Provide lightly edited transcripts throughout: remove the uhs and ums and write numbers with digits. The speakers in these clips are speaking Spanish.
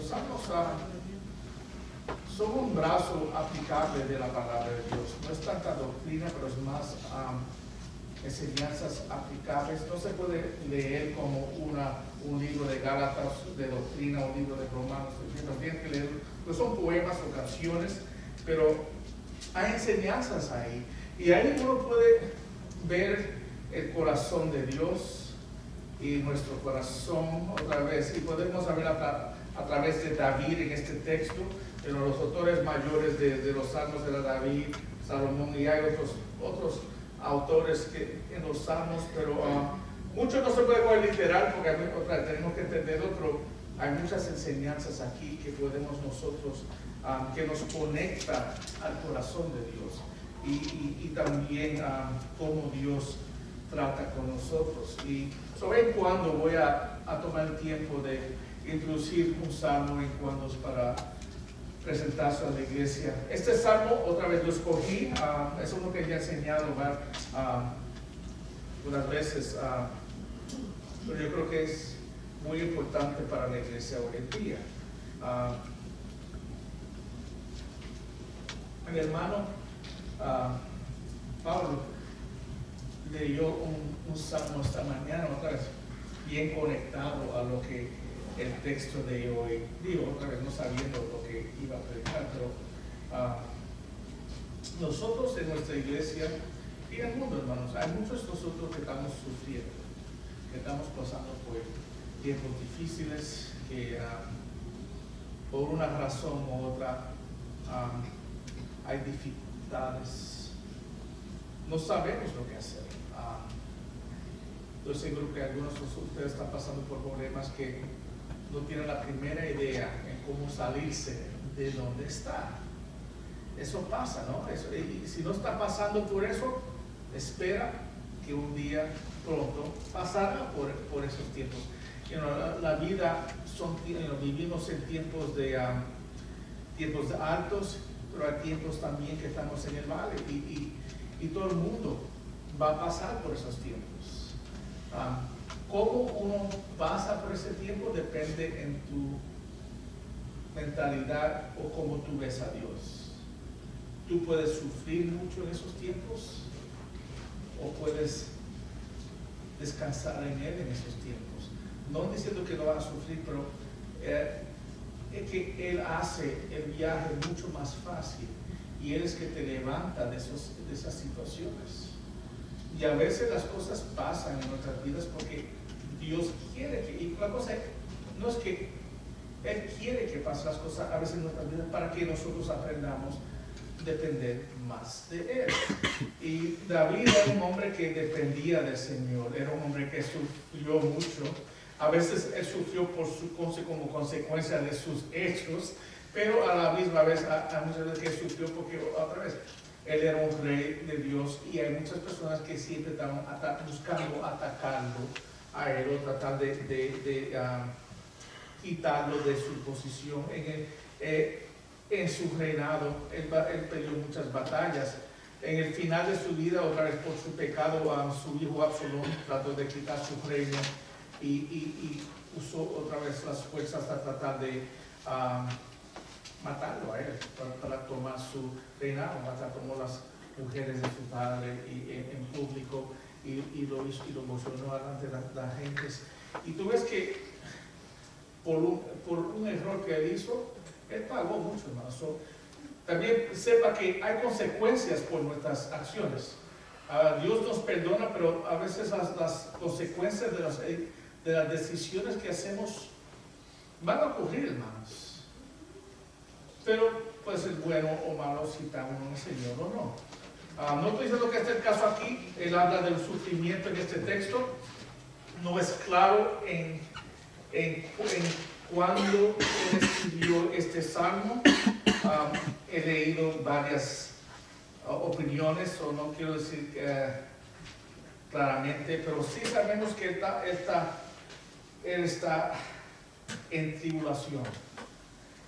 los salmos son un brazo aplicable de la palabra de Dios. No es tanta doctrina, pero es más enseñanzas aplicables. No se puede leer como un libro de Gálatas de doctrina, un libro de Romanos. Tienen que leer, pues son poemas o canciones, pero hay enseñanzas ahí. Y ahí uno puede ver el corazón de Dios y nuestro corazón otra vez. Y podemos ver a través de David en este texto, pero los autores mayores de los salmos de David, Salomón, y hay otros autores en los salmos, pero mucho no se puede coger literal porque tenemos que entenderlo, pero hay muchas enseñanzas aquí que podemos nosotros, que nos conecta al corazón de Dios y también cómo Dios trata con nosotros. Y sobre cuando voy a tomar el tiempo de introducir un salmo en cuando para presentarse a la iglesia. Este salmo otra vez lo escogí, es uno que ya he enseñado unas veces, pero yo creo que es muy importante para la iglesia hoy en día. Mi hermano Pablo leyó un salmo esta mañana, otra vez bien conectado a lo que el texto de hoy, digo otra vez no sabiendo lo que iba a predicar, pero nosotros en nuestra iglesia y en el mundo, hermanos, hay muchos de nosotros que estamos sufriendo, que estamos pasando por tiempos difíciles, que por una razón u otra hay dificultades, no sabemos lo que hacer. Estoy seguro que algunos de ustedes están pasando por problemas que no tienen la primera idea en cómo salirse de donde está. Eso pasa, ¿no? Y si no está pasando por eso, espera que un día pronto pasará por esos tiempos. La vida vivimos en tiempos de altos, pero hay tiempos también que estamos en el valle y todo el mundo va a pasar por esos tiempos. Cómo uno pasa por ese tiempo depende en tu mentalidad o cómo tú ves a Dios. Tú puedes sufrir mucho en esos tiempos o puedes descansar en Él en esos tiempos. No diciendo que no vas a sufrir, pero es que Él hace el viaje mucho más fácil y Él es que te levanta de esas situaciones. Y a veces las cosas pasan en nuestras vidas porque Dios quiere que, y la cosa no es que Él quiere que pasen las cosas a veces en nuestras vidas para que nosotros aprendamos a depender más de Él. Y David era un hombre que dependía del Señor, era un hombre que sufrió mucho. A veces él sufrió como consecuencia de sus hechos, pero a la misma vez, a muchas veces que sufrió porque otra vez él era un rey de Dios y hay muchas personas que siempre están buscando atacarlo a él o tratar de quitarlo de su posición. En su reinado, él peleó muchas batallas. En el final de su vida, otra vez por su pecado, su hijo Absalón trató de quitar su reino y usó otra vez las fuerzas para tratar de matarlo a él, para tomar su reinado. Tomó las mujeres de su padre en público y lo hizo y lo emocionó delante de las gentes. Y tú ves que por un error que él hizo, él pagó mucho, hermano. También sepa que hay consecuencias por nuestras acciones. Dios nos perdona, pero a veces las consecuencias de las decisiones que hacemos van a ocurrir, hermanos. Pero puede ser bueno o malo si está uno en el Señor o no. No estoy diciendo que este es el caso aquí. Él habla del sufrimiento en este texto. No es claro en cuándo él escribió este salmo. He leído varias opiniones, o no quiero decir claramente, pero sí sabemos que él está en tribulación.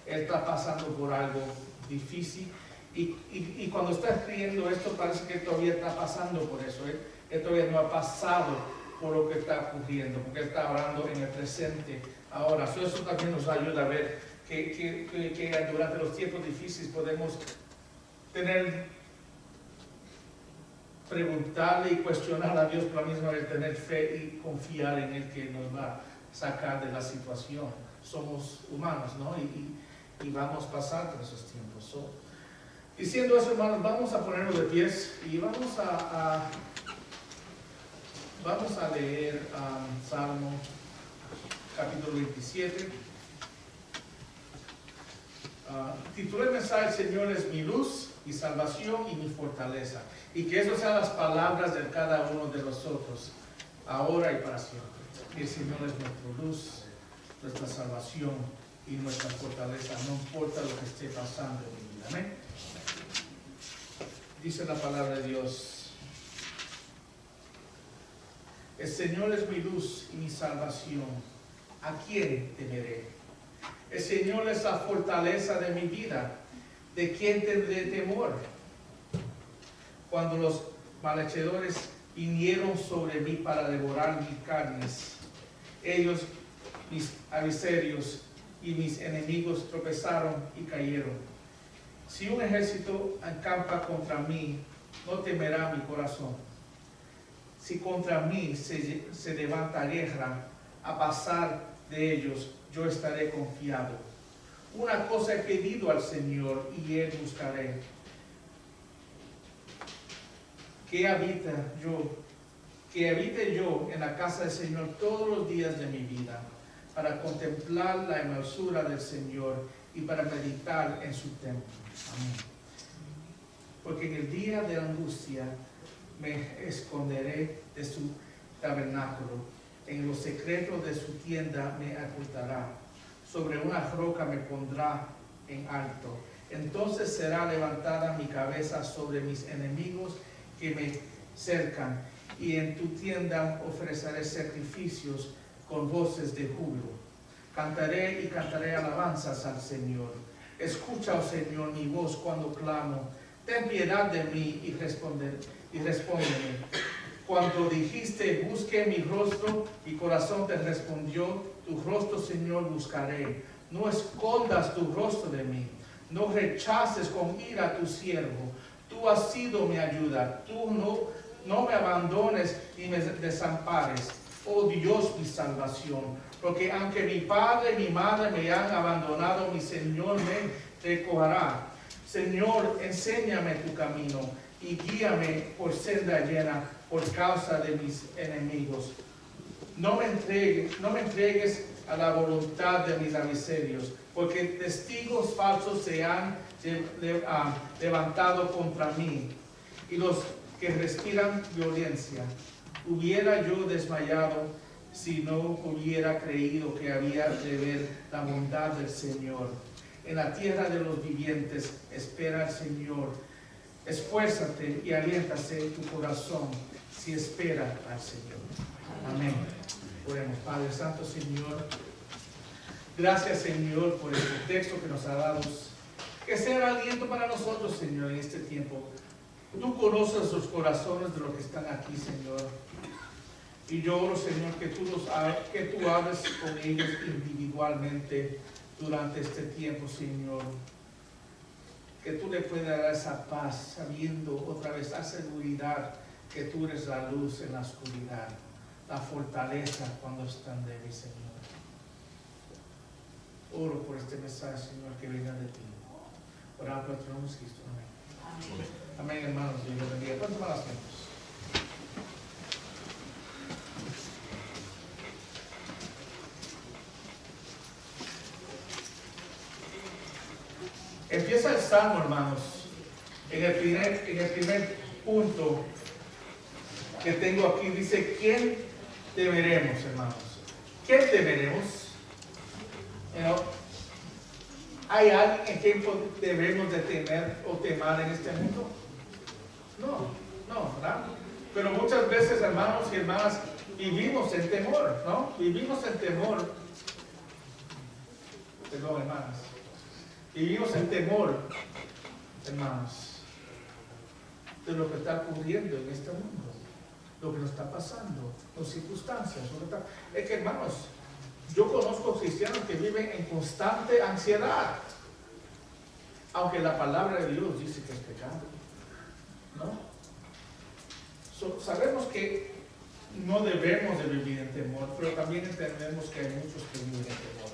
Él está pasando por algo difícil y cuando está escribiendo esto parece que él todavía está pasando por eso. Él todavía no ha pasado por lo que está ocurriendo, porque él está hablando en el presente ahora. Eso también nos ayuda a ver que durante los tiempos difíciles podemos preguntarle y cuestionar a Dios, pero a la misma vez tener fe y confiar en Él que nos va a sacar de la situación. Somos humanos, ¿no? Y vamos a pasar por esos tiempos. Diciendo eso, hermanos, vamos a ponernos de pies y vamos a leer Salmo capítulo 27. Titulé el mensaje: el Señor es mi luz, mi salvación y mi fortaleza. Y que eso sean las palabras de cada uno de nosotros, ahora y para siempre. El Señor es nuestra luz, nuestra salvación y nuestra fortaleza, no importa lo que esté pasando en mi vida. Amén. Dice la palabra de Dios: el Señor es mi luz y mi salvación, ¿a quién temeré? El Señor es la fortaleza de mi vida, ¿de quién tendré temor? Cuando los malhechores vinieron sobre mí para devorar mis carnes, ellos, mis adversarios y mis enemigos, tropezaron y cayeron. Si un ejército acampa contra mí, no temerá mi corazón. Si contra mí se levanta guerra, a pasar de ellos, yo estaré confiado. Una cosa he pedido al Señor y Él buscaré: que habite yo en la casa del Señor todos los días de mi vida, para contemplar la hermosura del Señor y para meditar en su templo. Amén. Porque en el día de la angustia me esconderé de su tabernáculo, en los secretos de su tienda me ocultará, sobre una roca me pondrá en alto. Entonces será levantada mi cabeza sobre mis enemigos que me cercan, y en tu tienda ofreceré sacrificios con voces de júbilo. Cantaré y cantaré alabanzas al Señor. Escucha, oh Señor, mi voz cuando clamo. Ten piedad de mí y respóndeme. Cuando dijiste, busque mi rostro, mi corazón te respondió: tu rostro, Señor, buscaré. No escondas tu rostro de mí. No rechaces con ira a tu siervo. Tú has sido mi ayuda. Tú no me abandones ni me desampares. Oh Dios, mi salvación. Porque aunque mi padre y mi madre me han abandonado, mi Señor me recogerá. Señor, enséñame tu camino y guíame por senda llena por causa de mis enemigos. No me entregues a la voluntad de mis adversarios, porque testigos falsos se han levantado contra mí, y los que respiran violencia. Hubiera yo desmayado si no hubiera creído que había de ver la bondad del Señor. En la tierra de los vivientes espera el Señor. Esfuérzate y aliéntase tu corazón si espera al Señor. Amén. Oremos. Padre Santo, Señor, gracias, Señor, por este texto que nos ha dado. Que sea aliento para nosotros, Señor, en este tiempo. Tú conoces los corazones de los que están aquí, Señor. Y yo oro, Señor, que tú hables con ellos individualmente durante este tiempo, Señor. Que tú le puedas dar esa paz, sabiendo otra vez la seguridad que tú eres la luz en la oscuridad, la fortaleza cuando están débiles, Señor. Oro por este mensaje, Señor, que venga de ti. Oramos por nuestro nombre, Cristo. Amén. Amén, hermanos. Dios les bendiga. ¿Cuántos más tiempos? Empieza el Salmo, hermanos, en el primer punto que tengo aquí. Dice: ¿quién temeremos, hermanos? ¿Quién temeremos? ¿Hay alguien en quien debemos de temer o temar en este mundo? No, ¿verdad? Pero muchas veces, hermanos y hermanas, vivimos en temor, ¿no? Vivimos en temor. Perdón, hermanas. Vivimos en temor, hermanos, de lo que está ocurriendo en este mundo, lo que nos está pasando, las circunstancias. Es que, hermanos, Yo conozco cristianos que viven en constante ansiedad, aunque la palabra de Dios dice que es pecado, ¿no? Sabemos que no debemos de vivir en temor, pero también entendemos que hay muchos que viven en temor.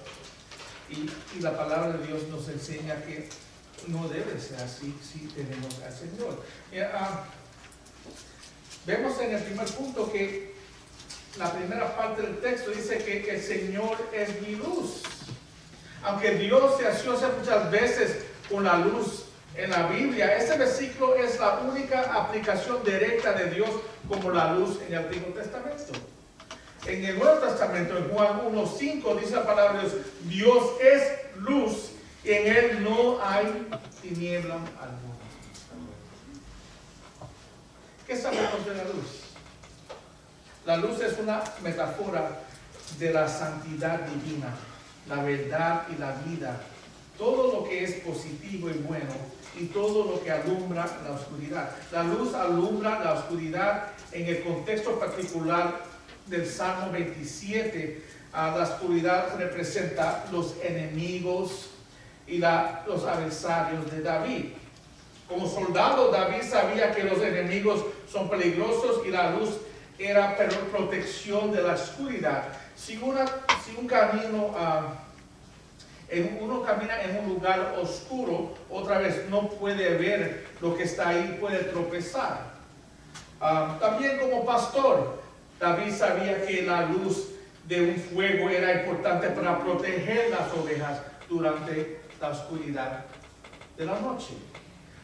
Y la palabra de Dios nos enseña que no debe ser así si tenemos al Señor. Vemos en el primer punto que la primera parte del texto dice que el Señor es mi luz. Aunque Dios se asocia muchas veces con la luz en la Biblia, este versículo es la única aplicación directa de Dios como la luz en el Antiguo Testamento. En el Nuevo Testamento, en Juan 1:5, dice la palabra de Dios: Dios es luz y en Él no hay tiniebla alguna. ¿Qué sabemos de la luz? La luz es una metáfora de la santidad divina, la verdad y la vida, todo lo que es positivo y bueno, y todo lo que alumbra la oscuridad. La luz alumbra la oscuridad en el contexto particular del Salmo 27. La oscuridad representa los enemigos y los adversarios de David. Como soldado, David sabía que los enemigos son peligrosos y la luz era protección de la oscuridad. Si uno camina en un lugar oscuro, otra vez no puede ver lo que está ahí, puede tropezar. También como pastor, David sabía que la luz de un fuego era importante para proteger las ovejas durante la oscuridad de la noche.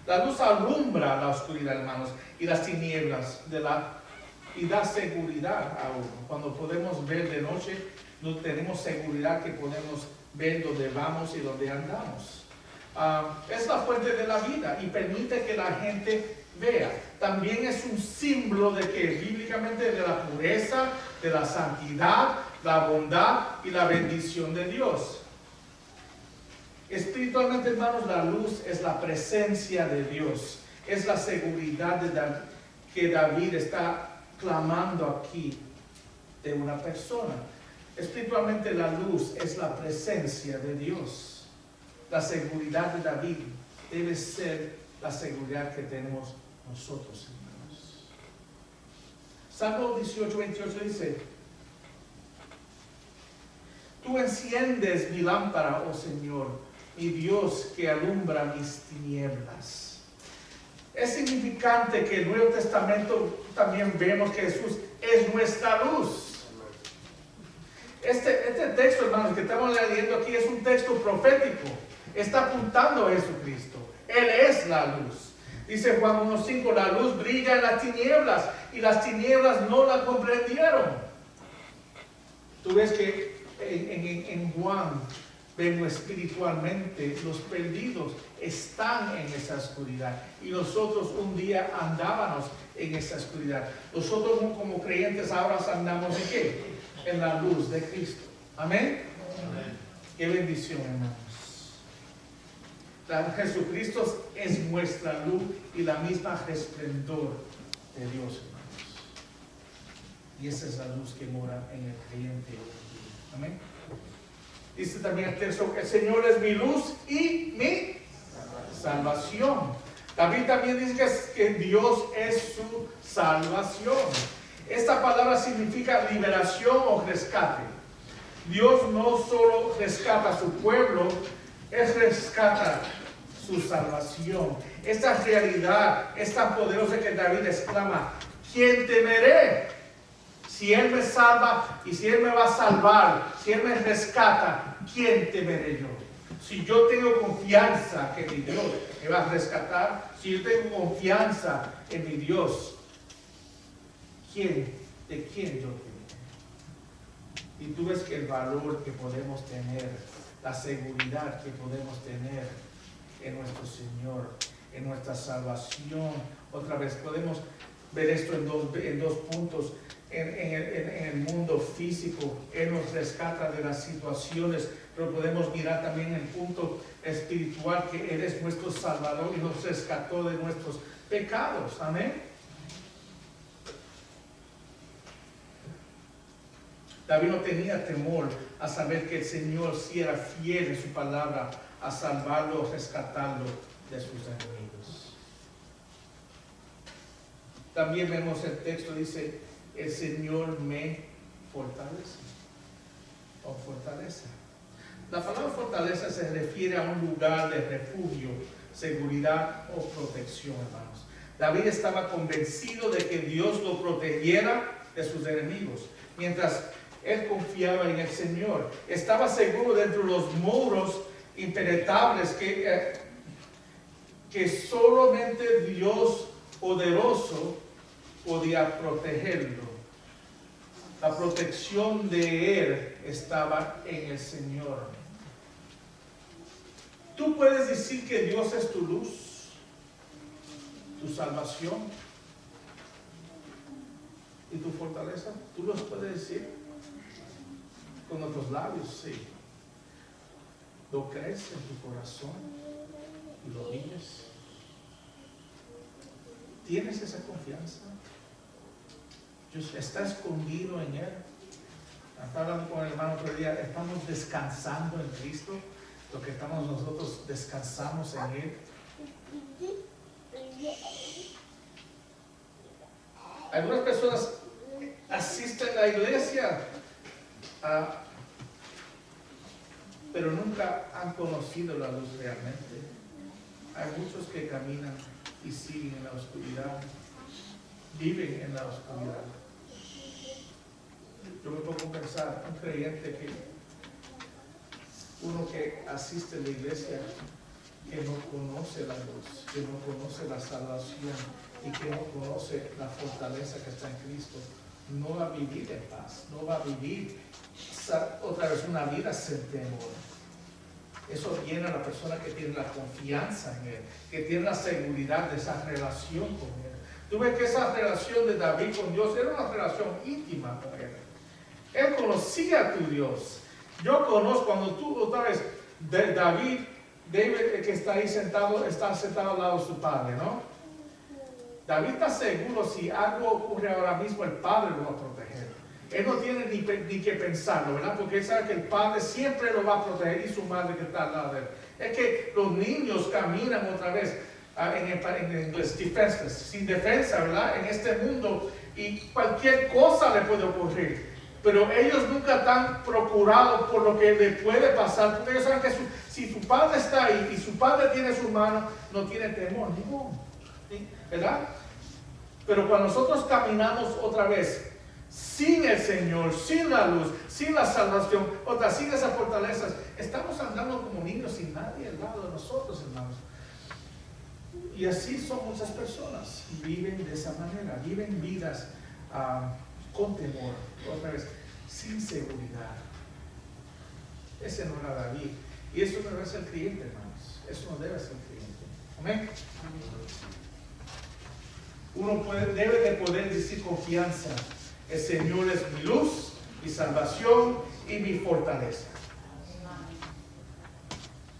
La luz alumbra la oscuridad, hermanos, y las tinieblas y da seguridad a uno. Cuando podemos ver de noche, no tenemos seguridad que podemos ver dónde vamos y dónde andamos. Es la fuente de la vida y permite que la gente vea. También es un símbolo de que bíblicamente de la pureza, de la santidad, la bondad y la bendición de Dios. Espiritualmente, hermanos, la luz es la presencia de Dios. Es la seguridad que David está clamando aquí de una persona. Espiritualmente, la luz es la presencia de Dios. La seguridad de David debe ser la seguridad que tenemos nosotros, hermanos. Salmo 18:28 dice: Tú enciendes mi lámpara, oh Señor, mi Dios, que alumbra mis tinieblas. Es significante que en el Nuevo Testamento también vemos que Jesús es nuestra luz. Este texto, hermanos, que estamos leyendo aquí es un texto profético. Está apuntando a Jesucristo. Él es la luz. Dice Juan 1:5, la luz brilla en las tinieblas y las tinieblas no la comprendieron. Tú ves que en Juan vemos espiritualmente los perdidos están en esa oscuridad y nosotros un día andábamos en esa oscuridad. Nosotros como creyentes ahora andamos en ¿qué? En la luz de Cristo. Amén. Amén. Qué bendición, hermanos. Jesucristo es nuestra luz y la misma resplendor de Dios, hermanos. Y esa es la luz que mora en el creyente. Amén. Dice también el texto: el Señor es mi luz y mi salvación. David también dice que Dios es su salvación. Esta palabra significa liberación o rescate. Dios no solo rescata a su pueblo, Él rescata su salvación. Esta realidad es tan poderosa que David exclama: ¿quién temeré? Si Él me salva y si Él me va a salvar, si Él me rescata, ¿quién temeré yo? Si yo tengo confianza que mi Dios me va a rescatar, si yo tengo confianza en mi Dios, ¿de quién yo temeré? Y tú ves que el valor que podemos tener, la seguridad que podemos tener en nuestro Señor, en nuestra salvación. Otra vez podemos ver esto en dos puntos. En el mundo físico, Él nos rescata de las situaciones, pero podemos mirar también el punto espiritual, que Él es nuestro Salvador y nos rescató de nuestros pecados. Amén. David no tenía temor a saber que el Señor sí era fiel en su palabra a salvarlo, rescatarlo de sus enemigos. También vemos el texto, dice, el Señor me fortalece o fortaleza. La palabra fortaleza se refiere a un lugar de refugio, seguridad o protección, hermanos. David estaba convencido de que Dios lo protegiera de sus enemigos, mientras él confiaba en el Señor. Estaba seguro dentro de los muros impenetrables que solamente Dios poderoso podía protegerlo. La protección de él estaba en el Señor. Tú puedes decir que Dios es tu luz, tu salvación y tu fortaleza. Tú los puedes decir con otros labios, sí. Lo crees en tu corazón y lo vives. ¿Tienes esa confianza? ¿Está escondido en Él? Estaba hablando con el hermano otro día, estamos descansando en Cristo, lo que estamos nosotros descansamos en Él. Algunas personas asisten a la iglesia, pero nunca han conocido la luz realmente. Hay muchos que caminan y siguen en la oscuridad, viven en la oscuridad. Yo me pongo a pensar, un creyente uno que asiste a la iglesia, que no conoce la luz, que no conoce la salvación y que no conoce la fortaleza que está en Cristo, no va a vivir en paz, no va a vivir otra vez una vida sin temor. Eso viene a la persona que tiene la confianza en Él, que tiene la seguridad de esa relación con Él. Tú ves que esa relación de David con Dios era una relación íntima con Él. Él conocía a tu Dios. Yo conozco, cuando tú otra vez, David, que está ahí sentado, está sentado al lado de su padre, ¿no? David está seguro, si algo ocurre ahora mismo, el padre lo va a proteger. Él no tiene ni que pensarlo, ¿verdad? Porque él sabe que el padre siempre lo va a proteger y su madre que está al lado de él. Es que los niños caminan otra vez en inglés, defenseless, sin defensa, ¿verdad? En este mundo, y cualquier cosa le puede ocurrir. Pero ellos nunca están procurados por lo que le puede pasar, porque ellos saben que si su padre está ahí y su padre tiene su mano, no tiene temor ninguno, ¿sí? ¿Verdad? Pero cuando nosotros caminamos otra vez sin el Señor, sin la luz, sin la salvación, sin esas fortalezas, estamos andando como niños sin nadie al lado de nosotros, hermanos. Y así son muchas personas, viven de esa manera, viven vidas con temor, otra vez, sin seguridad. Ese no era David. Y eso no debe ser creyente, hermanos. Eso no debe ser creyente. Amén. Uno debe de poder decir confianza. El Señor es mi luz, mi salvación y mi fortaleza.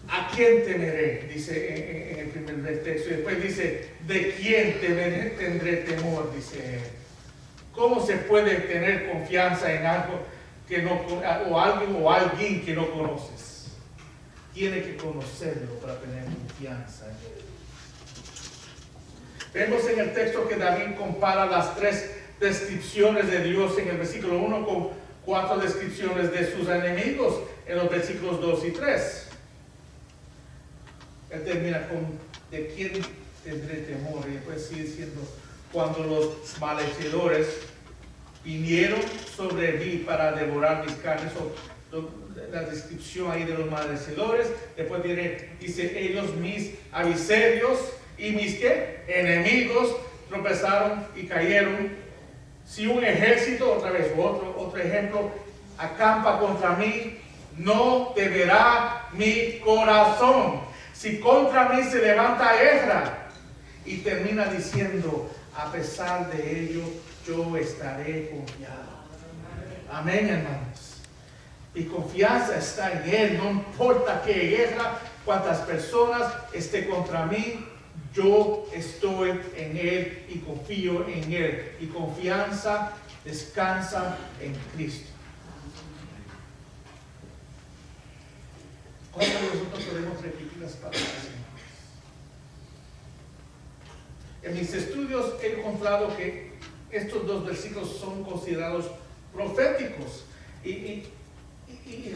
¿A quién temeré? Dice en el primer texto. Y después dice, ¿de quién tendré temor? Dice él. ¿Cómo se puede tener confianza en algo que no, o alguien que no conoces? Tiene que conocerlo para tener confianza en él. Vemos en el texto que David compara las 3 descripciones de Dios en el versículo 1 con 4 descripciones de sus enemigos en los versículos 2 y 3. Él termina con ¿de quién tendré temor? Y después sigue diciendo, cuando los malhechores vinieron sobre mí para devorar mis carnes, la descripción ahí de los malhechores. Después dice, ellos mis adversarios y mis ¿qué? Enemigos tropezaron y cayeron. Si un ejército, otra vez, otro ejemplo, acampa contra mí, no temerá mi corazón. Si contra mí se levanta guerra, y termina diciendo, a pesar de ello, yo estaré confiado. Amén, hermanos. Mi confianza está en Él. No importa qué guerra, cuántas personas esté contra mí, yo estoy en Él y confío en Él. Mi confianza descansa en Cristo. ¿Cómo nosotros podemos repetir las palabras? En mis estudios he encontrado que estos dos versículos son considerados proféticos y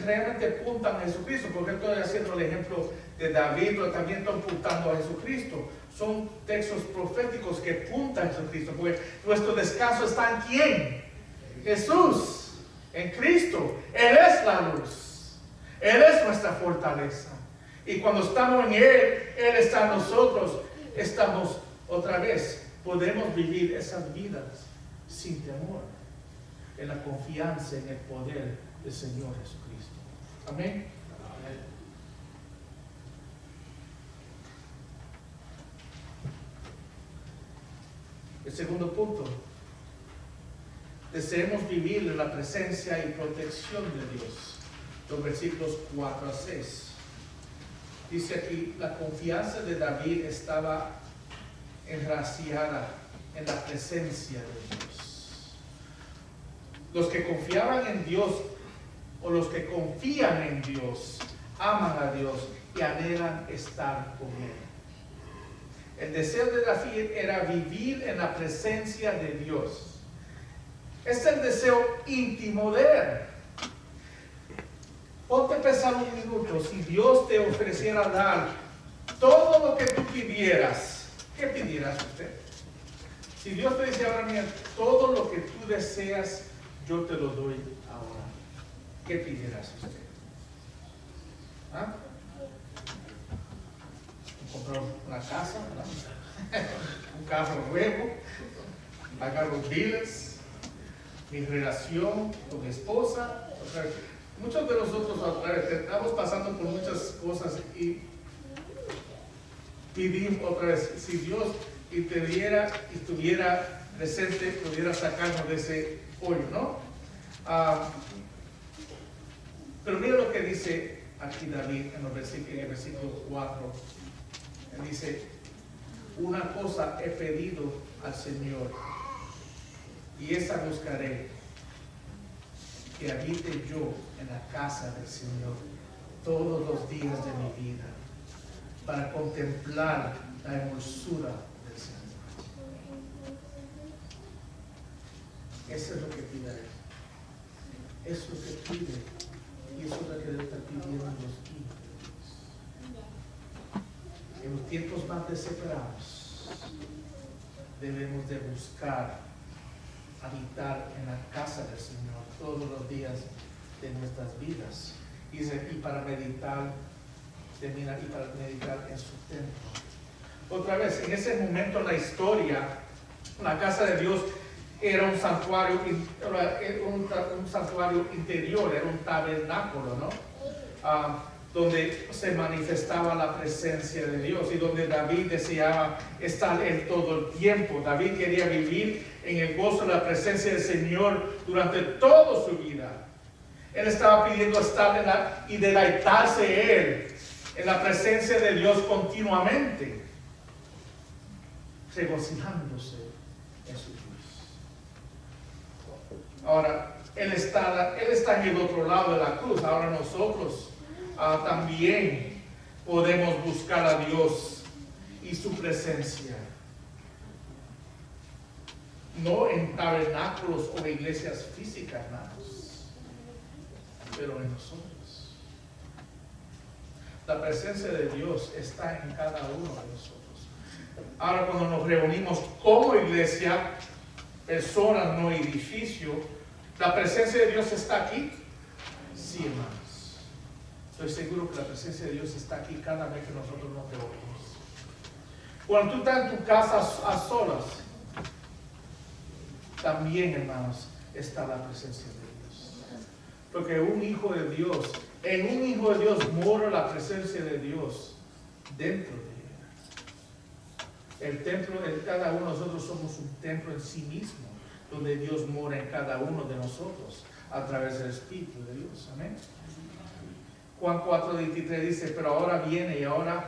realmente apuntan a Jesucristo, porque estoy haciendo el ejemplo de David, pero también estoy apuntando a Jesucristo. Son textos proféticos que apuntan a Jesucristo, porque nuestro descanso está en ¿quién? Jesús, en Cristo. Él es la luz, Él es nuestra fortaleza. Y cuando estamos en Él, Él está en nosotros, estamos otra vez, podemos vivir esas vidas sin temor, en la confianza en el poder del Señor Jesucristo. Amén. El segundo punto, deseemos vivir en la presencia y protección de Dios. Los versículos 4 a 6. Dice aquí, la confianza de David estaba enraciada en la presencia de Dios. Los que confiaban en Dios o los que confían en Dios aman a Dios y anhelan estar con Él. El deseo de David era vivir en la presencia de Dios. Es el deseo íntimo de Él. Ponte a pensar un minuto, si Dios te ofreciera dar todo lo que tú pidieras, ¿qué pidieras usted? Si Dios te dice ahora, mira, todo lo que tú deseas, yo te lo doy ahora, ¿qué pidieras usted? ¿Ah? Comprar una casa, un carro nuevo, pagar los biles, mi relación con mi esposa. Muchos de nosotros estamos pasando por muchas cosas y pedimos otra vez, si Dios estuviera presente, pudiera sacarnos de ese hoyo, ¿no? Pero mira lo que dice aquí David en el versículo 4. Él dice, una cosa he pedido al Señor y esa buscaré, que habite yo en la casa del Señor todos los días de mi vida, para contemplar la hermosura del Señor. Eso es lo que pide Él. Eso es lo que pide. Y eso es lo que Él está pidiendo a los hijos. En los tiempos más desesperados debemos de buscar habitar en la casa del Señor todos los días de nuestras vidas y para meditar en su templo. Otra vez, en ese momento en la historia, la casa de Dios era un santuario, un santuario interior, era un tabernáculo, ¿no? Donde se manifestaba la presencia de Dios y donde David deseaba estar en todo el tiempo. David quería vivir en el gozo de la presencia del Señor durante toda su vida. Él estaba pidiendo estar y deleitarse Él en la presencia de Dios continuamente, regocijándose en su Dios. Ahora, Él está en el otro lado de la cruz. Ahora nosotros también podemos buscar a Dios y su presencia, no en tabernáculos o iglesias físicas, hermanos, pero en nosotros. La presencia de Dios está en cada uno de nosotros. Ahora, cuando nos reunimos como iglesia, personas, no edificio, ¿la presencia de Dios está aquí? Sí, hermanos. Estoy seguro que la presencia de Dios está aquí cada vez que nosotros nos reunimos. Cuando tú estás en tu casa a solas, también, hermanos, está la presencia de Dios. Porque en un hijo de Dios mora la presencia de Dios dentro de él. El templo de cada uno de nosotros somos un templo en sí mismo, donde Dios mora en cada uno de nosotros a través del Espíritu de Dios. Amén. Juan 4:23 dice, pero ahora viene y ahora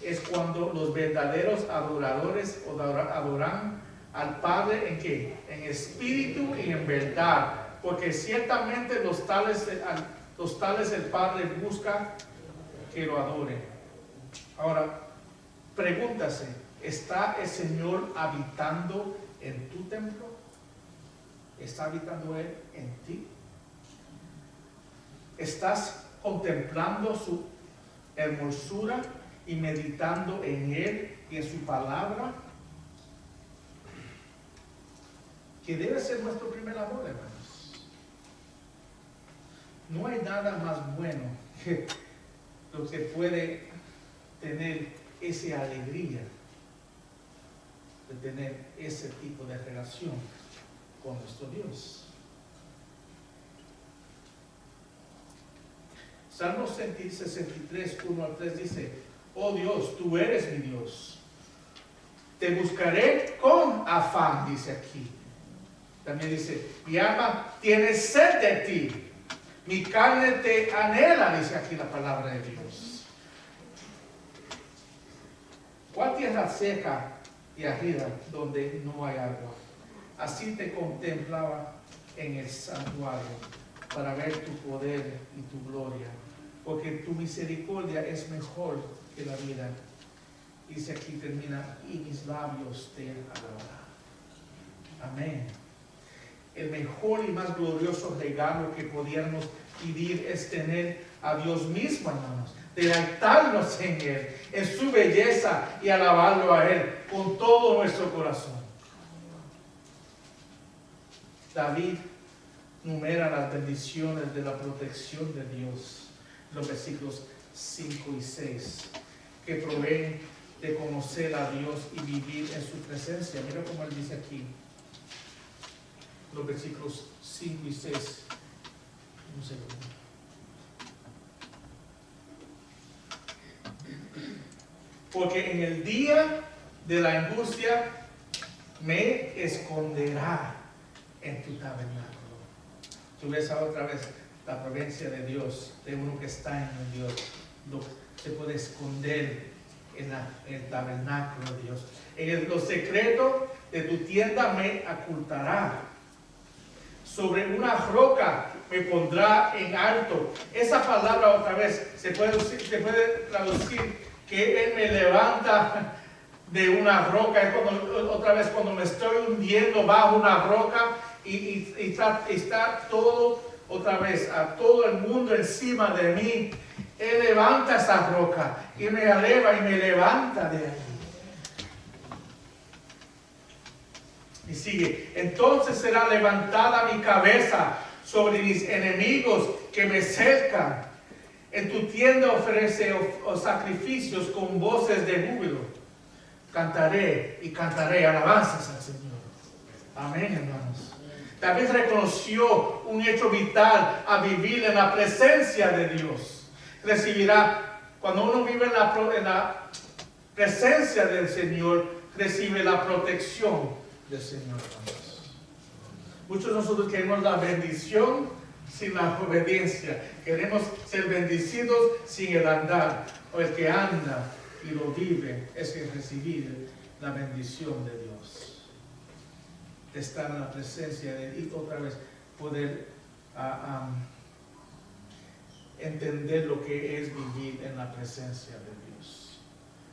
es cuando los verdaderos adoradores adoran al Padre ¿en qué? En espíritu y en verdad, porque ciertamente los tales el Padre busca que lo adoren. Ahora, pregúntase, ¿está el Señor habitando en tu templo? ¿Está habitando Él en ti? ¿Estás contemplando su hermosura y meditando en Él y en su palabra? Que debe ser nuestro primer amor, hermanos. No hay nada más bueno que lo que puede tener esa alegría de tener ese tipo de relación con nuestro Dios. Salmo 63, 1 al 3 dice: oh Dios, tú eres mi Dios. Te buscaré con afán, dice aquí. También dice: mi alma tiene sed de ti. Mi carne te anhela, dice aquí la palabra de Dios. ¿Cuál tierra seca y árida donde no hay agua? Así te contemplaba en el santuario para ver tu poder y tu gloria, porque tu misericordia es mejor que la vida. Dice aquí, termina: y mis labios te alabarán. Amén. El mejor y más glorioso regalo que podíamos pedir es tener a Dios mismo, hermanos, deleitarnos en Él, en su belleza, y alabarlo a Él con todo nuestro corazón. David numera las bendiciones de la protección de Dios, los versículos 5 y 6, que proveen de conocer a Dios y vivir en su presencia. Mira cómo él dice aquí, los versículos 5 y 6. Un segundo. Porque en el día de la angustia me esconderá en tu tabernáculo. Tú ves otra vez la providencia de Dios, de uno que está en Dios. Se puede esconder en el tabernáculo de Dios. En lo secreto de tu tienda me ocultará. Sobre una roca me pondrá en alto. Esa palabra otra vez se puede traducir que Él me levanta de una roca. Es otra vez cuando me estoy hundiendo bajo una roca y está todo otra vez, a todo el mundo encima de mí. Él levanta esa roca y me eleva y me levanta de ahí. Y sigue: entonces será levantada mi cabeza sobre mis enemigos que me cercan. En tu tienda ofrece sacrificios con voces de júbilo. Cantaré y cantaré alabanzas al Señor. Amén, hermanos. David reconoció un hecho vital a vivir en la presencia de Dios. Recibirá, cuando uno vive en la presencia del Señor, recibe la protección del Señor, hermanos. Muchos de nosotros queremos la bendición sin la obediencia. Queremos ser bendecidos sin el andar. O el que anda y lo vive es el recibir la bendición de Dios. De estar en la presencia de Él y otra vez poder entender lo que es vivir en la presencia de Dios.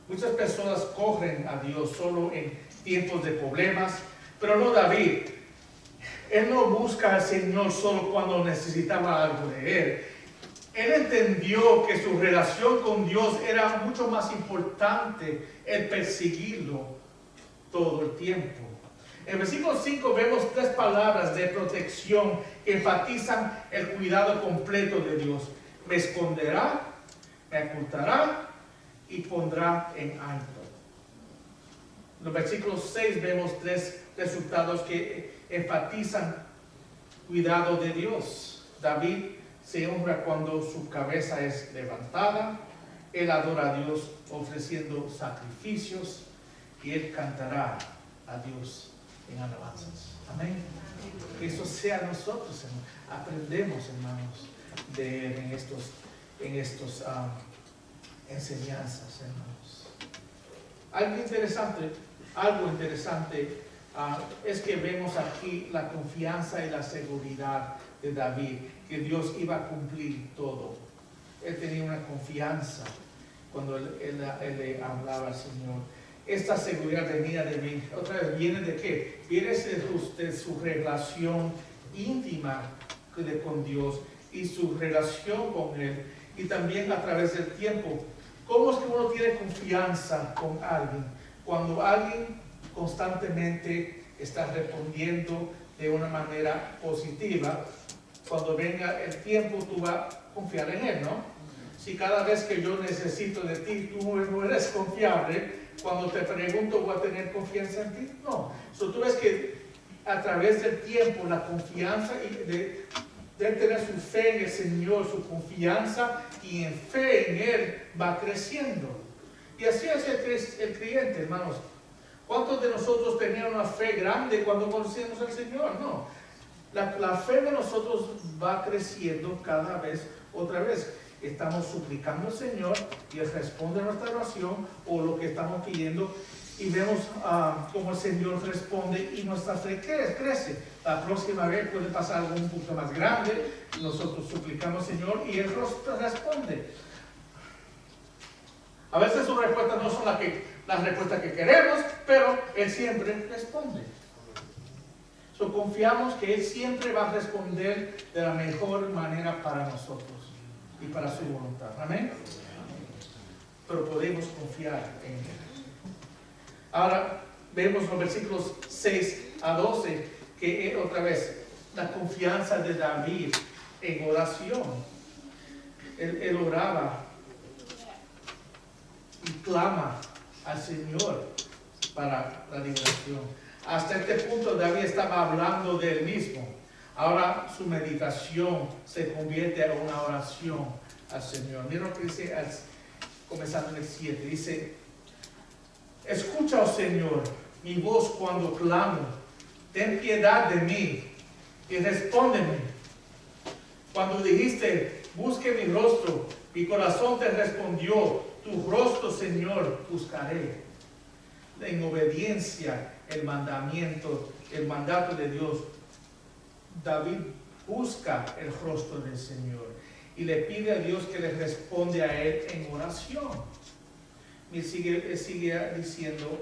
Muchas personas corren a Dios solo en tiempos de problemas, pero no David. Él no busca al Señor solo cuando necesitaba algo de Él. Él entendió que su relación con Dios era mucho más importante el perseguirlo todo el tiempo. En el versículo 5 vemos 3 palabras de protección que enfatizan el cuidado completo de Dios. Me esconderá, me ocultará y pondrá en alto. En los versículos 6 vemos 3 resultados que enfatizan cuidado de Dios. David se honra cuando su cabeza es levantada. Él adora a Dios ofreciendo sacrificios y él cantará a Dios en alabanzas. Amén. Que eso sea nosotros, hermanos. Aprendemos, hermanos, de él en estos enseñanzas, hermanos. Algo interesante es que vemos aquí la confianza y la seguridad de David, que Dios iba a cumplir todo él tenía una confianza cuando él le hablaba al Señor. Esta seguridad venía de mí. Otra vez, ¿viene de qué? Viene de su relación íntima con Dios y su relación con Él. Y también a través del tiempo. ¿Cómo es que uno tiene confianza con alguien? Cuando alguien constantemente está respondiendo de una manera positiva, cuando venga el tiempo tú vas a confiar en Él, ¿no? Si cada vez que yo necesito de ti, tú no eres confiable, cuando te pregunto, ¿voy a tener confianza en ti? No. Tú ves que a través del tiempo, la confianza de tener su fe en el Señor, su confianza y en fe en Él va creciendo. Y así es el creyente, hermanos. ¿Cuántos de nosotros tenían una fe grande cuando conocimos al Señor? No. La fe de nosotros va creciendo cada vez, otra vez. Estamos suplicando al Señor y Él responde a nuestra oración o lo que estamos pidiendo y vemos cómo el Señor responde y nuestra fe crece. La próxima vez puede pasar algo un poco más grande, nosotros suplicamos al Señor y Él responde. A veces sus respuestas no son las respuestas que queremos, pero Él siempre responde. Confiamos que Él siempre va a responder de la mejor manera para nosotros y para su voluntad. Amén. Pero podemos confiar en Él. Ahora vemos los versículos 6 a 12 que otra vez la confianza de David en oración. Él oraba y clama al Señor para la liberación. Hasta este punto David estaba hablando de él mismo. Ahora su meditación se convierte en una oración al Señor. Mira lo que dice comenzando en el 7. Dice: escucha, oh Señor, mi voz cuando clamo. Ten piedad de mí y respóndeme. Cuando dijiste, busque mi rostro, mi corazón te respondió, tu rostro, Señor, buscaré. En obediencia el mandato de Dios, David busca el rostro del Señor y le pide a Dios que le responda a él en oración. Y sigue diciendo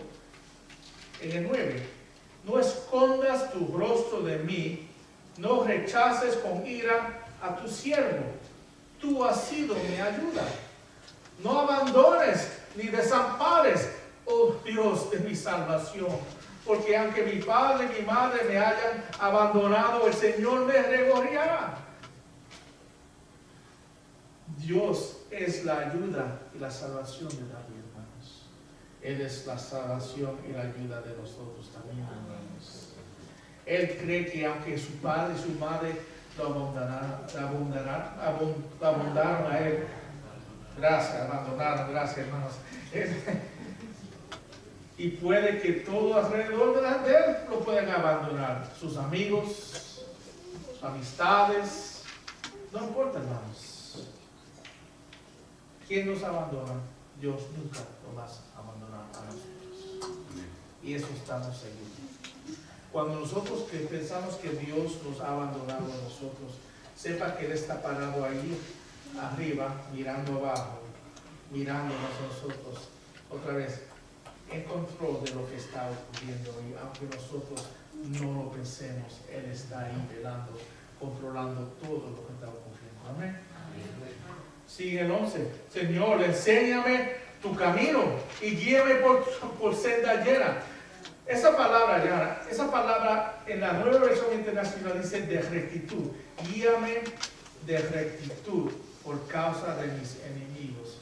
en el 9: no escondas tu rostro de mí, no rechaces con ira a tu siervo. Tú has sido mi ayuda. No abandones ni desampares, oh Dios de mi salvación. Porque aunque mi padre y mi madre me hayan abandonado, el Señor me regocijará. Dios es la ayuda y la salvación de David, hermanos. Él es la salvación y la ayuda de nosotros también, hermanos. Él cree que aunque su padre y su madre lo abandonaron a él, abandonaron, gracias, hermanos. Y puede que todo alrededor de él lo puedan abandonar. Sus amigos, sus amistades. No importa, hermanos. ¿Quién nos abandona? Dios nunca nos va a abandonar a nosotros. Y eso estamos seguros. Cuando nosotros pensamos que Dios nos ha abandonado a nosotros, sepa que Él está parado ahí arriba, mirando abajo, mirándonos a nosotros. Otra vez, en control de lo que está ocurriendo, y aunque nosotros no lo pensemos, Él está ahí velando, controlando todo lo que está ocurriendo. Amén. Sigue el 11. Señor, enséñame tu camino y guíame por senda llena. Esa palabra en la Nueva Versión Internacional dice de rectitud. Guíame de rectitud por causa de mis enemigos.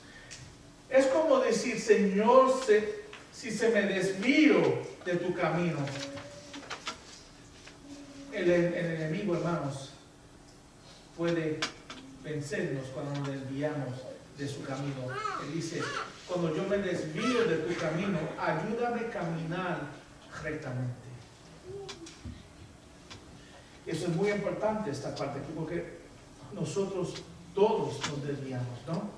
Es como decir, Señor, si se me desvío de tu camino, el enemigo, hermanos, puede vencernos cuando nos desviamos de su camino. Él dice, cuando yo me desvío de tu camino, ayúdame a caminar rectamente. Eso es muy importante, esta parte, porque nosotros todos nos desviamos, ¿no?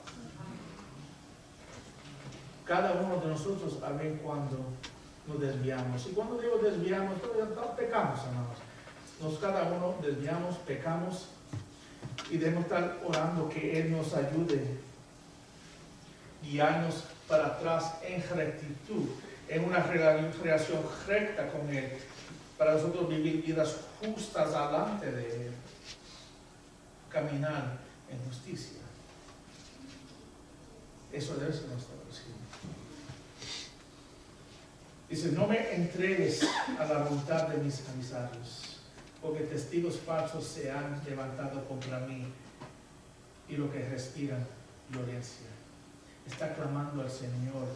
Cada uno de nosotros a ver cuando nos desviamos. Y cuando digo desviamos, pecamos, hermanos. Cada uno desviamos, pecamos. Y debemos estar orando que Él nos ayude, guiarnos para atrás en rectitud, en una relación recta con Él, para nosotros vivir vidas justas delante de Él, caminar en justicia. Eso debe ser nuestra oración. Dice, no me entregues a la voluntad de mis adversarios, porque testigos falsos se han levantado contra mí y lo que respiran violencia. Está clamando al Señor.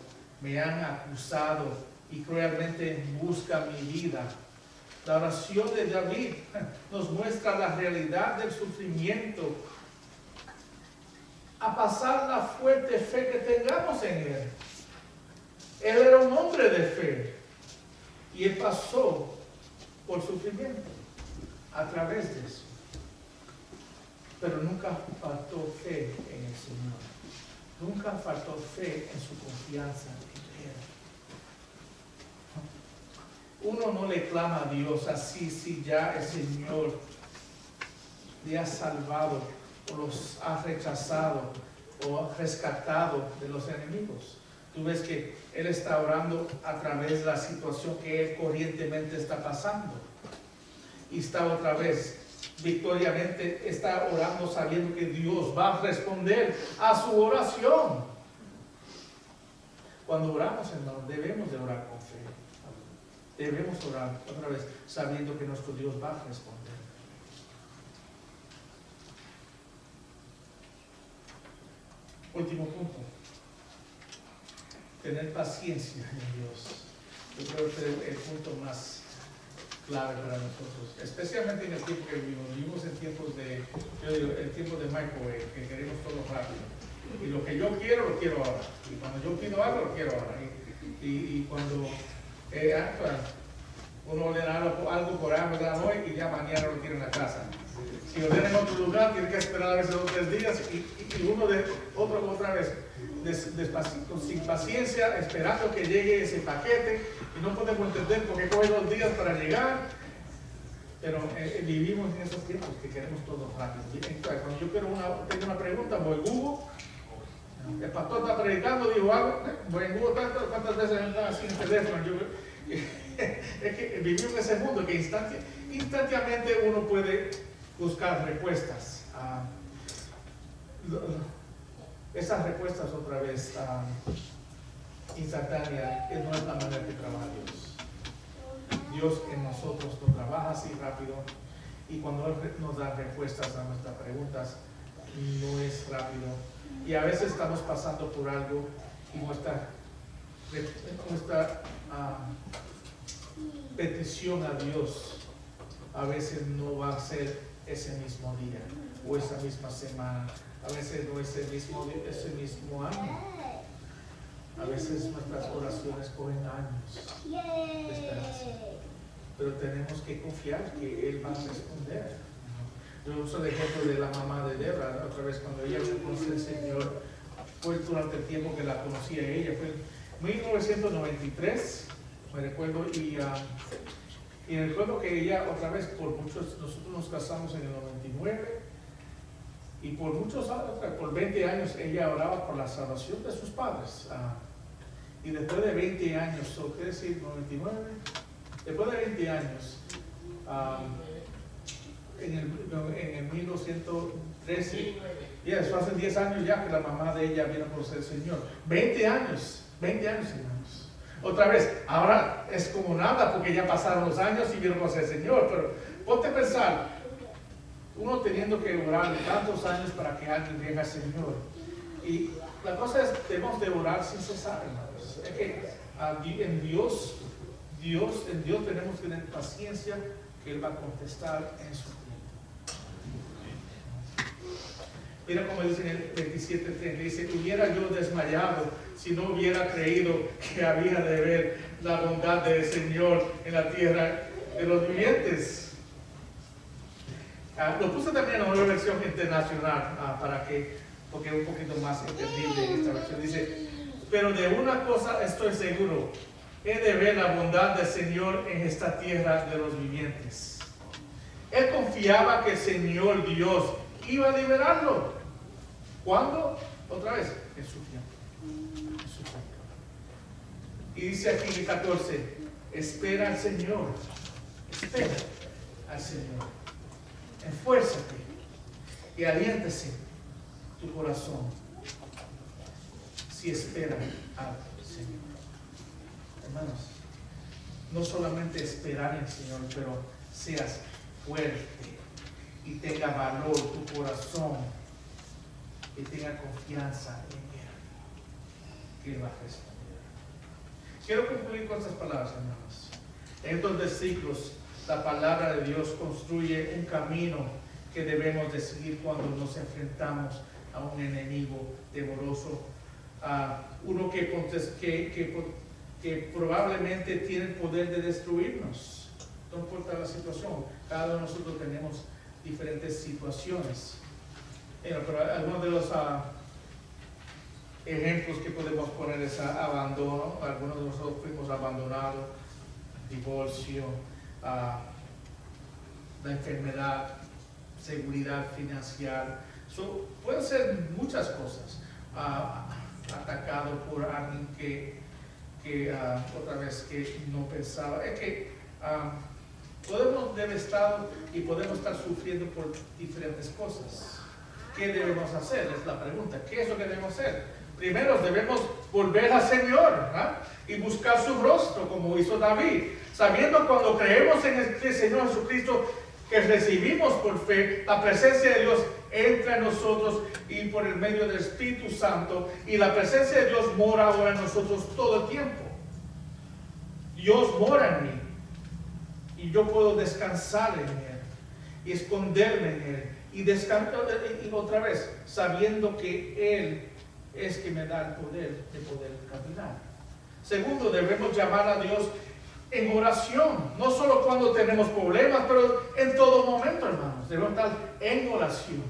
Me han acusado y cruelmente buscan mi vida. La oración de David nos muestra la realidad del sufrimiento, a pasar la fuerte fe que tengamos en Él. Él era un hombre de fe y Él pasó por sufrimiento a través de eso. Pero nunca faltó fe en el Señor. Nunca faltó fe en su confianza en Él. Uno no le clama a Dios así si ya el Señor le ha salvado o los ha rechazado o rescatado de los enemigos. Tú ves que Él está orando a través de la situación que Él corrientemente está pasando. Y está otra vez, victoriamente, está orando sabiendo que Dios va a responder a su oración. Cuando oramos, hermano, debemos de orar con fe. Debemos orar otra vez sabiendo que nuestro Dios va a responder. Último punto. Tener paciencia en Dios. Yo creo que es el punto más clave para nosotros, especialmente en el tiempo que vivimos. Vivimos en tiempos de, yo digo, el tiempo de microwave, que queremos todo rápido. Y lo que yo quiero, lo quiero ahora. Y cuando yo pido algo, lo quiero ahora. Y cuando uno ordena algo por Amazon hoy y ya mañana lo tiene en la casa. Si ordena en otro lugar, tiene que esperar a veces 2 o 3 días y uno de otra vez despacito, sin paciencia, esperando que llegue ese paquete, y no podemos entender por qué coge 2 días para llegar. Pero vivimos en esos tiempos que queremos todo rápido. Entonces, cuando yo tengo una pregunta, voy a Google. El pastor está predicando, dijo algo, voy en Google, ¿cuántas veces anda así en el teléfono? Es que vivimos en ese mundo que instantáneamente uno puede buscar respuestas. Esas respuestas otra vez instantáneas, que no es la manera que trabaja Dios. Dios en nosotros no trabaja así rápido, y cuando Él nos da respuestas a nuestras preguntas, no es rápido. Y a veces estamos pasando por algo y nuestra petición a Dios a veces no va a ser ese mismo día o esa misma semana, a veces no ese mismo año. A veces nuestras oraciones cogen años de esperanza, pero tenemos que confiar que Él va a responder. Yo uso el ejemplo de la mamá de Debra, otra vez cuando ella conoció al Señor, fue durante el tiempo que la conocía ella, fue en 1993, me recuerdo, y recuerdo que ella otra vez, nosotros nos casamos en el 99, y por muchos años, por 20 años, ella oraba por la salvación de sus padres. Y después de 20 años, ¿qué decir? 99, después de 20 años, en el 1913, eso hace 10 años ya que la mamá de ella vino a conocer al Señor. 20 años, hermanos. Otra vez, ahora es como nada porque ya pasaron los años y vino a conocer al Señor, pero ponte a pensar, uno teniendo que orar tantos años para que alguien venga al Señor. Y la cosa es, debemos de orar sin cesar, hermanos. Es que en Dios tenemos que tener paciencia, que Él va a contestar en su tiempo. Mira como dice en el 27:30, dice, hubiera yo desmayado si no hubiera creído que había de ver la bondad del Señor en la tierra de los vivientes. Lo puse también en la nueva versión internacional, porque es un poquito más entendible en esta versión. Dice, pero de una cosa estoy seguro, he de ver la bondad del Señor en esta tierra de los vivientes. Él confiaba que el Señor Dios iba a liberarlo. ¿Cuándo? Otra vez, en su tiempo. En su tiempo. Y dice aquí en el 14, espera al Señor. Espera al Señor. Esfuérzate y aliéntese tu corazón si espera al Señor. Hermanos, no solamente esperar en el Señor, pero seas fuerte y tenga valor tu corazón y tenga confianza en Él, que Él va a responder. Quiero concluir con estas palabras, hermanos. En estos versículos, la palabra de Dios construye un camino que debemos de seguir cuando nos enfrentamos a un enemigo temoroso, a uno que probablemente tiene el poder de destruirnos. No importa la situación, cada uno de nosotros tenemos diferentes situaciones. Pero algunos de los ejemplos que podemos poner es abandono. Algunos de nosotros fuimos abandonados, divorcio, la enfermedad, seguridad financiera. Pueden ser muchas cosas. Atacado por alguien que otra vez que no pensaba. Es que podemos devastado y podemos estar sufriendo por diferentes cosas. ¿Qué debemos hacer? Es la pregunta. ¿Qué es lo que debemos hacer? Primero debemos volver al Señor, ¿no? Y buscar su rostro como hizo David, sabiendo cuando creemos en el Señor Jesucristo que recibimos por fe, la presencia de Dios entra en nosotros y por el medio del Espíritu Santo, y la presencia de Dios mora ahora en nosotros todo el tiempo. Dios mora en mí y yo puedo descansar en Él y esconderme en Él y descansar y otra vez sabiendo que Él es que me da el poder de poder caminar. Segundo, debemos llamar a Dios en oración, no solo cuando tenemos problemas, pero en todo momento, hermanos. Debemos estar en oración,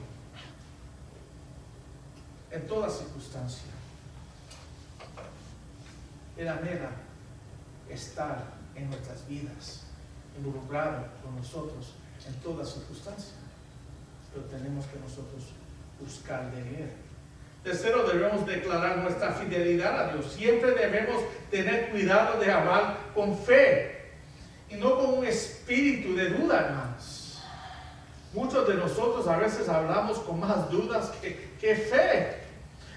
en toda circunstancia. Él anhela estar en nuestras vidas, involucrado con nosotros en toda circunstancia, pero tenemos que nosotros buscar de Él. Tercero, debemos declarar nuestra fidelidad a Dios. Siempre debemos tener cuidado de amar con fe y no con un espíritu de duda, hermanos. Muchos de nosotros a veces hablamos con más dudas que fe.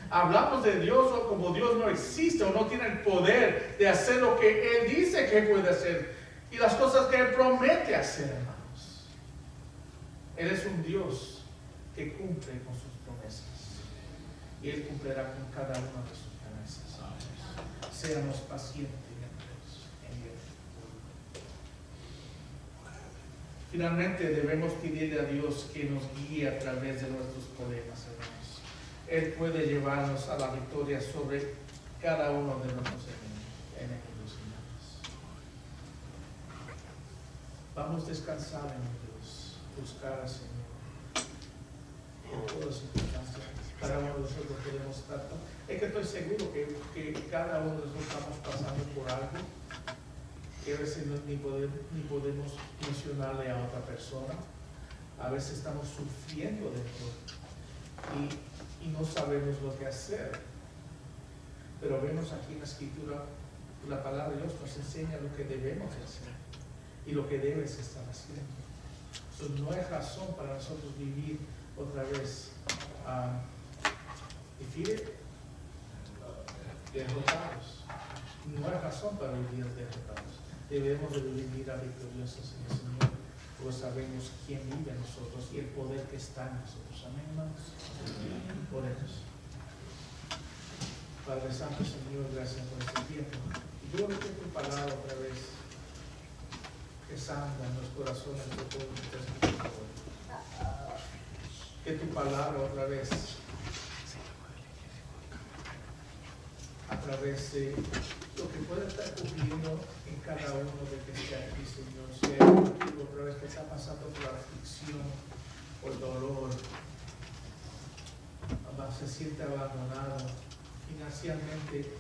Hablamos de Dios o como Dios no existe o no tiene el poder de hacer lo que Él dice que puede hacer y las cosas que Él promete hacer, hermanos. Él es un Dios que cumple con sus promesas. Y Él cumplirá con cada una de sus promesas. Seamos pacientes en Él. Finalmente debemos pedirle a Dios que nos guíe a través de nuestros problemas, hermanos. Él puede llevarnos a la victoria sobre cada uno de nuestros enemigos, hermanos. Vamos a descansar en Dios, buscar al Señor en todas circunstancias. Cada uno de nosotros podemos estar. Es que estoy seguro que cada uno de nosotros estamos pasando por algo que a veces ni podemos mencionarle a otra persona. A veces estamos sufriendo dentro y no sabemos lo que hacer. Pero vemos aquí en la Escritura, la palabra de Dios nos enseña lo que debemos hacer y lo que debes estar haciendo. Entonces, no hay razón para nosotros vivir otra vez derrotados. No hay razón para vivir derrotados. Debemos de vivir victoriosos en el Señor, pues sabemos quién vive en nosotros y el poder que está en nosotros. Amén, hermanos. Oremos. Padre Santo, Señor, gracias por este tiempo. Y yo que tu palabra otra vez que sana en los corazones de todos nuestros espectadores. Que tu palabra otra vez a través de lo que puede estar ocurriendo en cada uno de que esté aquí, Señor, sea otra vez que está pasando por la aflicción, por dolor, se siente abandonado, financieramente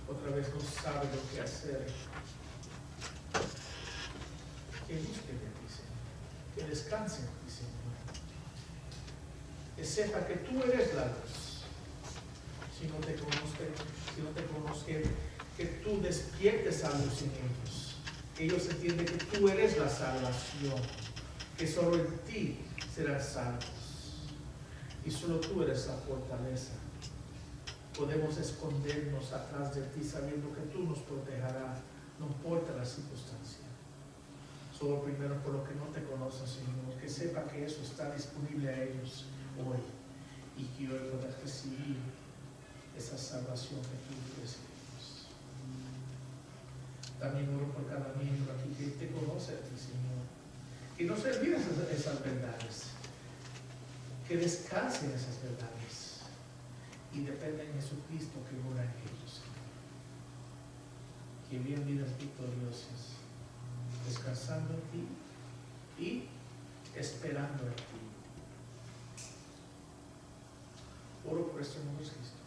otra vez no sabe lo que hacer. Que busque de ti, Señor, que descanse en ti, Señor. que sepa que tú eres la luz. Si no te conozcan, que tú despiertes a luz en ellos. Que ellos entienden que tú eres la salvación, que solo en ti serán salvos. Y solo tú eres la fortaleza. Podemos escondernos atrás de ti sabiendo que tú nos protegerás, no importa la circunstancia. Solo primero por lo que no te conocen, Señor, que sepa que eso está disponible a ellos hoy y que hoy puedas recibir esa salvación que tú recibimos. También oro por cada miembro aquí que te conoce a ti, Señor, que no se olviden esas verdades, que descansen esas verdades y dependen en Jesucristo que mora en ellos, Señor. Que vivan vidas victoriosas, descansando en ti y esperando en ti. Oro por este nombre de Cristo.